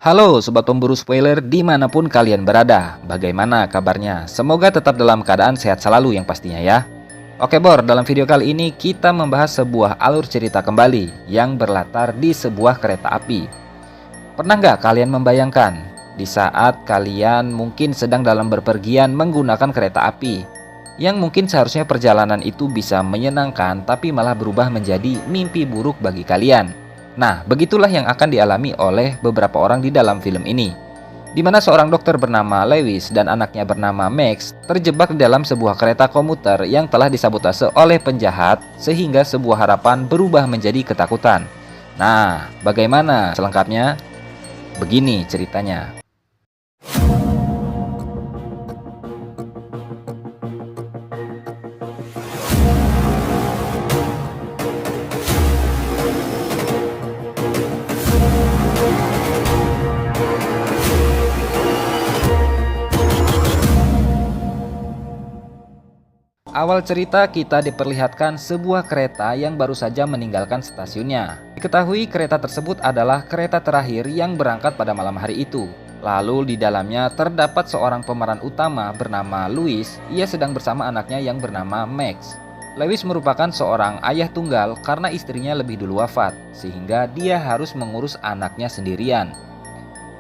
Halo Sobat Pemburu Spoiler dimanapun kalian berada. Bagaimana kabarnya? Semoga tetap dalam keadaan sehat selalu yang pastinya ya. Oke Bor, dalam video kali ini kita membahas sebuah alur cerita kembali yang berlatar di sebuah kereta api. Pernah nggak kalian membayangkan di saat kalian mungkin sedang dalam berpergian menggunakan kereta api yang mungkin seharusnya perjalanan itu bisa menyenangkan tapi malah berubah menjadi mimpi buruk bagi kalian. Nah, begitulah yang akan dialami oleh beberapa orang di dalam film ini, di mana seorang dokter bernama Lewis dan anaknya bernama Max terjebak di dalam sebuah kereta komuter yang telah disabotase oleh penjahat sehingga sebuah harapan berubah menjadi ketakutan. Nah, bagaimana selengkapnya? Begini ceritanya. Awal cerita kita diperlihatkan sebuah kereta yang baru saja meninggalkan stasiunnya. Diketahui kereta tersebut adalah kereta terakhir yang berangkat pada malam hari itu. Lalu di dalamnya terdapat seorang pemeran utama bernama Louis. Ia sedang bersama anaknya yang bernama Max. Lewis merupakan seorang ayah tunggal karena istrinya lebih dulu wafat, sehingga dia harus mengurus anaknya sendirian.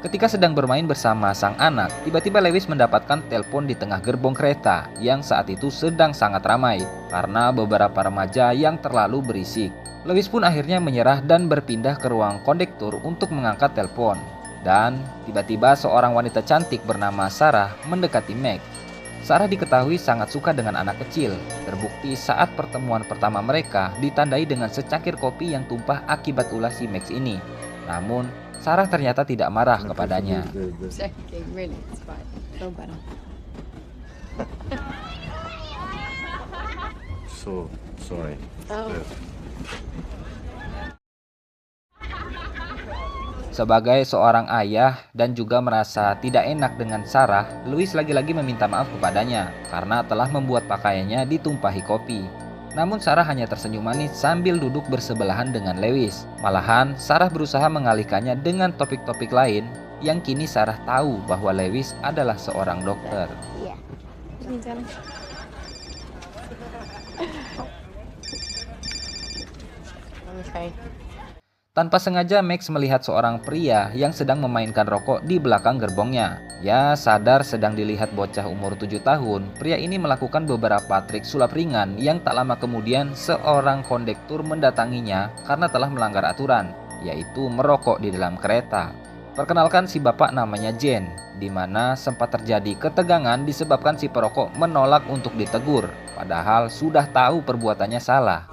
Ketika sedang bermain bersama sang anak, tiba-tiba Lewis mendapatkan telepon di tengah gerbong kereta yang saat itu sedang sangat ramai karena beberapa remaja yang terlalu berisik. Lewis pun akhirnya menyerah dan berpindah ke ruang kondektur untuk mengangkat telepon. Dan tiba-tiba seorang wanita cantik bernama Sarah mendekati Max. Sarah diketahui sangat suka dengan anak kecil. Terbukti saat pertemuan pertama mereka ditandai dengan secangkir kopi yang tumpah akibat ulah si Max ini. Namun Sarah ternyata tidak marah kepadanya. So sorry. Sebagai seorang ayah dan juga merasa tidak enak dengan Sarah, Louis lagi-lagi meminta maaf kepadanya karena telah membuat pakaiannya ditumpahi kopi. Namun Sarah hanya tersenyum manis sambil duduk bersebelahan dengan Lewis. Malahan Sarah berusaha mengalihkannya dengan topik-topik lain yang kini Sarah tahu bahwa Lewis adalah seorang dokter. Tanpa sengaja Max melihat seorang pria yang sedang memainkan rokok di belakang gerbongnya. Ya, sadar sedang dilihat bocah umur 7 tahun, pria ini melakukan beberapa trik sulap ringan yang tak lama kemudian seorang kondektur mendatanginya karena telah melanggar aturan, yaitu merokok di dalam kereta. Perkenalkan, si bapak namanya Jen, di mana sempat terjadi ketegangan disebabkan si perokok menolak untuk ditegur, padahal sudah tahu perbuatannya salah.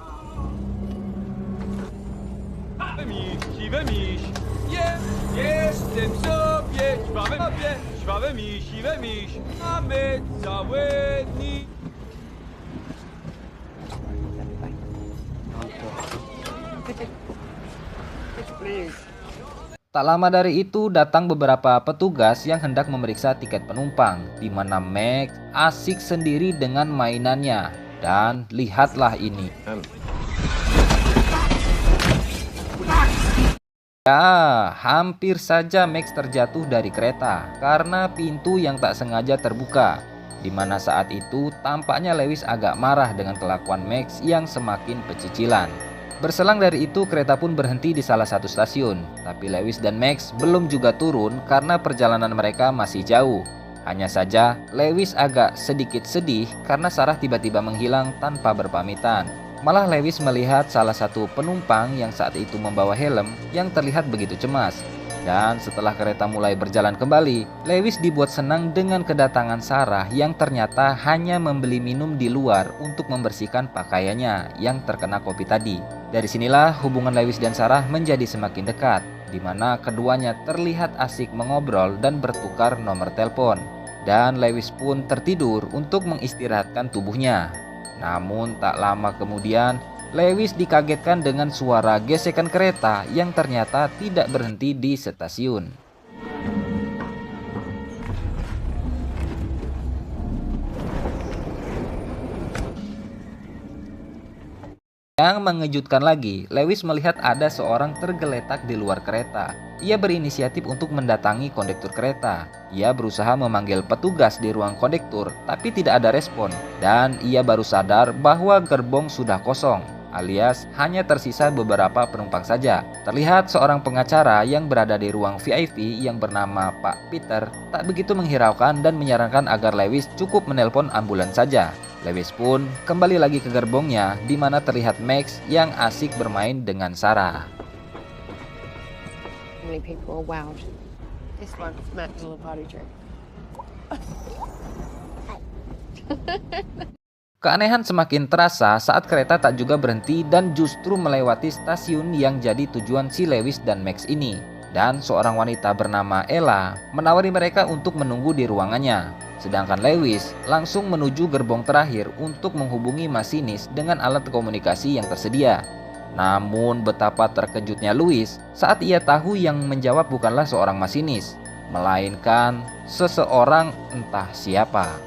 Tak lama dari itu datang beberapa petugas yang hendak memeriksa tiket penumpang, di mana Max asik sendiri dengan mainannya. Dan lihatlah ini. Ya, hampir saja Max terjatuh dari kereta karena pintu yang tak sengaja terbuka. Di mana saat itu tampaknya Lewis agak marah dengan kelakuan Max yang semakin pecicilan. Berselang dari itu kereta pun berhenti di salah satu stasiun. Tapi Lewis dan Max belum juga turun karena perjalanan mereka masih jauh. Hanya saja Lewis agak sedikit sedih karena Sarah tiba-tiba menghilang tanpa berpamitan. Malah Lewis melihat salah satu penumpang yang saat itu membawa helm yang terlihat begitu cemas. Dan setelah kereta mulai berjalan kembali, Lewis dibuat senang dengan kedatangan Sarah yang ternyata hanya membeli minum di luar untuk membersihkan pakaiannya yang terkena kopi tadi. Dari sinilah hubungan Lewis dan Sarah menjadi semakin dekat, di mana keduanya terlihat asik mengobrol dan bertukar nomor telepon. Dan Lewis pun tertidur untuk mengistirahatkan tubuhnya. Namun tak lama kemudian Lewis dikagetkan dengan suara gesekan kereta yang ternyata tidak berhenti di stasiun. Yang mengejutkan lagi, Lewis melihat ada seorang tergeletak di luar kereta. Ia berinisiatif untuk mendatangi kondektur kereta. Ia berusaha memanggil petugas di ruang kondektur, tapi tidak ada respon. Dan ia baru sadar bahwa gerbong sudah kosong, alias hanya tersisa beberapa penumpang saja. Terlihat seorang pengacara yang berada di ruang VIP yang bernama Pak Peter tak begitu menghiraukan dan menyarankan agar Lewis cukup menelpon ambulans saja. Lewis pun kembali lagi ke gerbongnya, di mana terlihat Max yang asik bermain dengan Sarah. Many people are wowed. This one's Max little party trick. Keanehan semakin terasa saat kereta tak juga berhenti dan justru melewati stasiun yang jadi tujuan si Lewis dan Max ini. Dan seorang wanita bernama Ella menawari mereka untuk menunggu di ruangannya. Sedangkan Lewis langsung menuju gerbong terakhir untuk menghubungi masinis dengan alat komunikasi yang tersedia. Namun betapa terkejutnya Lewis saat ia tahu yang menjawab bukanlah seorang masinis, melainkan seseorang entah siapa.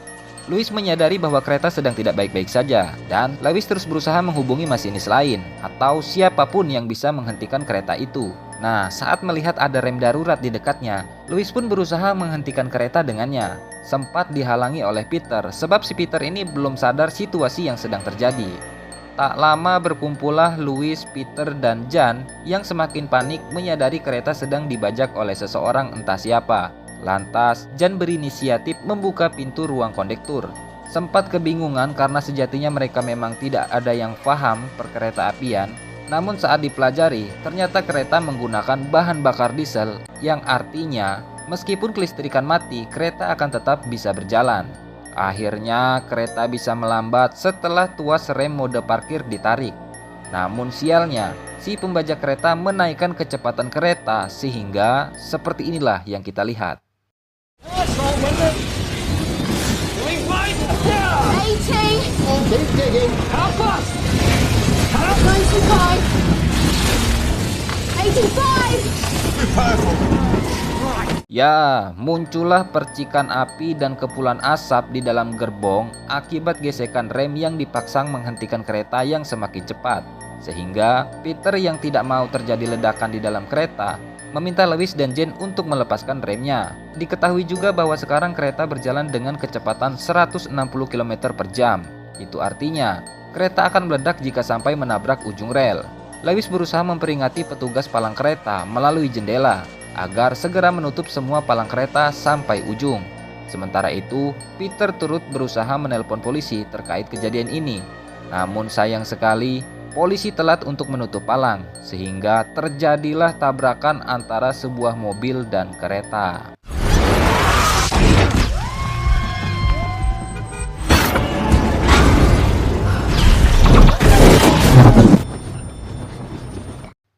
Lewis menyadari bahwa kereta sedang tidak baik-baik saja, dan Lewis terus berusaha menghubungi masinis lain atau siapapun yang bisa menghentikan kereta itu. Nah, saat melihat ada rem darurat di dekatnya, Lewis pun berusaha menghentikan kereta dengannya. Sempat dihalangi oleh Peter, sebab si Peter ini belum sadar situasi yang sedang terjadi. Tak lama berkumpullah Lewis, Peter, dan Jan yang semakin panik menyadari kereta sedang dibajak oleh seseorang entah siapa. Lantas, Jan berinisiatif membuka pintu ruang kondektur. Sempat kebingungan karena sejatinya mereka memang tidak ada yang paham perkereta apian. Namun saat dipelajari, ternyata kereta menggunakan bahan bakar diesel, yang artinya meskipun kelistrikan mati, kereta akan tetap bisa berjalan. Akhirnya kereta bisa melambat setelah tuas rem mode parkir ditarik. Namun sialnya, si pembajak kereta menaikkan kecepatan kereta sehingga seperti inilah yang kita lihat. 85! Ya, muncullah percikan api dan kepulan asap di dalam gerbong akibat gesekan rem yang dipaksa menghentikan kereta yang semakin cepat. Sehingga Peter yang tidak mau terjadi ledakan di dalam kereta meminta Lewis dan Jane untuk melepaskan remnya. Diketahui juga bahwa sekarang kereta berjalan dengan kecepatan 160 km per jam. Itu artinya kereta akan meledak jika sampai menabrak ujung rel. Lewis berusaha memperingati petugas palang kereta melalui jendela agar segera menutup semua palang kereta sampai ujung. Sementara itu, Peter turut berusaha menelpon polisi terkait kejadian ini. Namun sayang sekali, polisi telat untuk menutup palang, sehingga terjadilah tabrakan antara sebuah mobil dan kereta.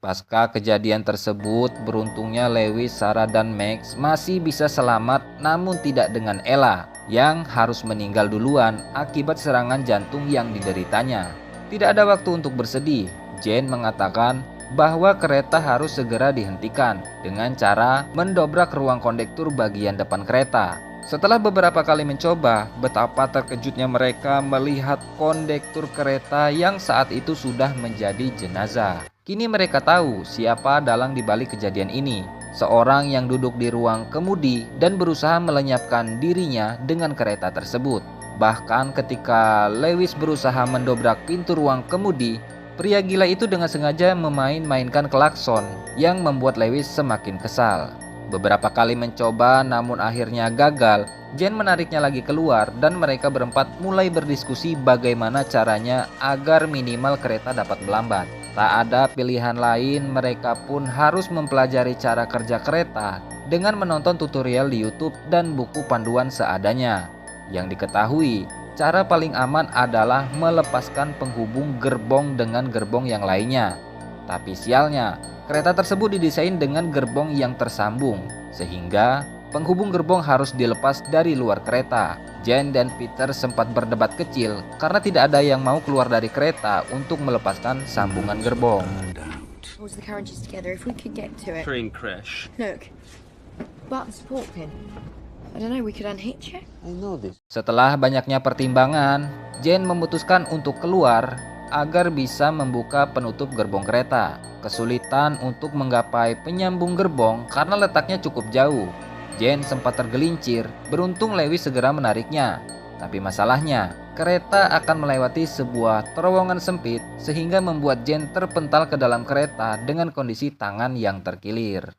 Pasca kejadian tersebut, beruntungnya Lewis, Sarah, dan Max masih bisa selamat, namun tidak dengan Ella yang harus meninggal duluan akibat serangan jantung yang dideritanya. Tidak ada waktu untuk bersedih. Jane mengatakan bahwa kereta harus segera dihentikan dengan cara mendobrak ruang kondektur bagian depan kereta. Setelah beberapa kali mencoba, betapa terkejutnya mereka melihat kondektur kereta yang saat itu sudah menjadi jenazah. Kini mereka tahu siapa dalang dibalik kejadian ini. Seorang yang duduk di ruang kemudi dan berusaha melenyapkan dirinya dengan kereta tersebut. Bahkan ketika Lewis berusaha mendobrak pintu ruang kemudi, pria gila itu dengan sengaja memainkan klakson yang membuat Lewis semakin kesal. Beberapa kali mencoba namun akhirnya gagal. Jane menariknya lagi keluar dan mereka berempat mulai berdiskusi bagaimana caranya agar minimal kereta dapat melambat. Tak ada pilihan lain, mereka pun harus mempelajari cara kerja kereta dengan menonton tutorial di YouTube dan buku panduan seadanya. Yang diketahui, cara paling aman adalah melepaskan penghubung gerbong dengan gerbong yang lainnya. Tapi sialnya, kereta tersebut didesain dengan gerbong yang tersambung, sehingga penghubung gerbong harus dilepas dari luar kereta. Jane dan Peter sempat berdebat kecil karena tidak ada yang mau keluar dari kereta untuk melepaskan sambungan gerbong. Pulls the carriages together if we could get to it. Train crash. Look, button support pin. I don't know, we could unhitch it. I know this. Setelah banyaknya pertimbangan, Jane memutuskan untuk keluar agar bisa membuka penutup gerbong kereta. Kesulitan untuk menggapai penyambung gerbong karena letaknya cukup jauh. Jane sempat tergelincir, beruntung Lewis segera menariknya. Tapi masalahnya, kereta akan melewati sebuah terowongan sempit sehingga membuat Jane terpental ke dalam kereta dengan kondisi tangan yang terkilir.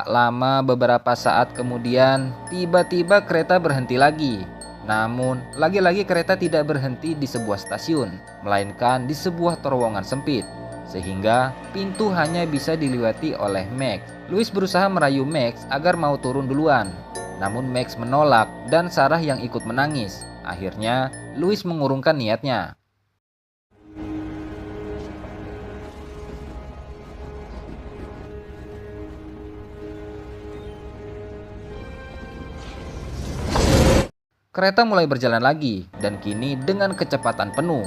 Tak lama beberapa saat kemudian, tiba-tiba kereta berhenti lagi. Namun, lagi-lagi kereta tidak berhenti di sebuah stasiun, melainkan di sebuah terowongan sempit. Sehingga pintu hanya bisa dilewati oleh Max. Louis berusaha merayu Max agar mau turun duluan. Namun Max menolak dan Sarah yang ikut menangis. Akhirnya, Louis mengurungkan niatnya. Kereta mulai berjalan lagi, dan kini dengan kecepatan penuh.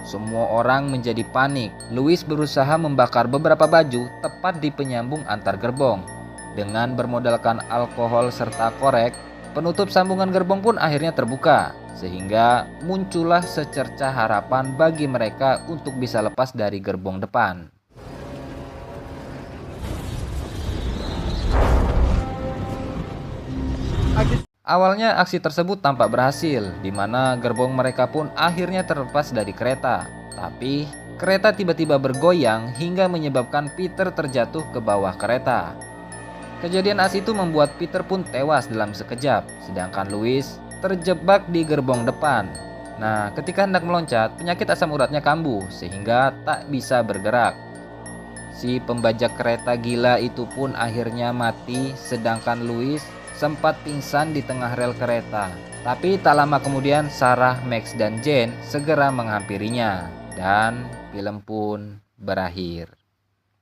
Semua orang menjadi panik. Louis berusaha membakar beberapa baju tepat di penyambung antar gerbong. Dengan bermodalkan alkohol serta korek, penutup sambungan gerbong pun akhirnya terbuka. Sehingga muncullah secercah harapan bagi mereka untuk bisa lepas dari gerbong depan. Awalnya aksi tersebut tampak berhasil, di mana gerbong mereka pun akhirnya terlepas dari kereta. Tapi, kereta tiba-tiba bergoyang hingga menyebabkan Peter terjatuh ke bawah kereta. Kejadian as itu membuat Peter pun tewas dalam sekejap, sedangkan Louis terjebak di gerbong depan. Nah, ketika hendak meloncat, penyakit asam uratnya kambuh sehingga tak bisa bergerak. Si pembajak kereta gila itu pun akhirnya mati, sedangkan Louis sempat pingsan di tengah rel kereta. Tapi tak lama kemudian Sarah, Max, dan Jane segera menghampirinya. Dan film pun berakhir.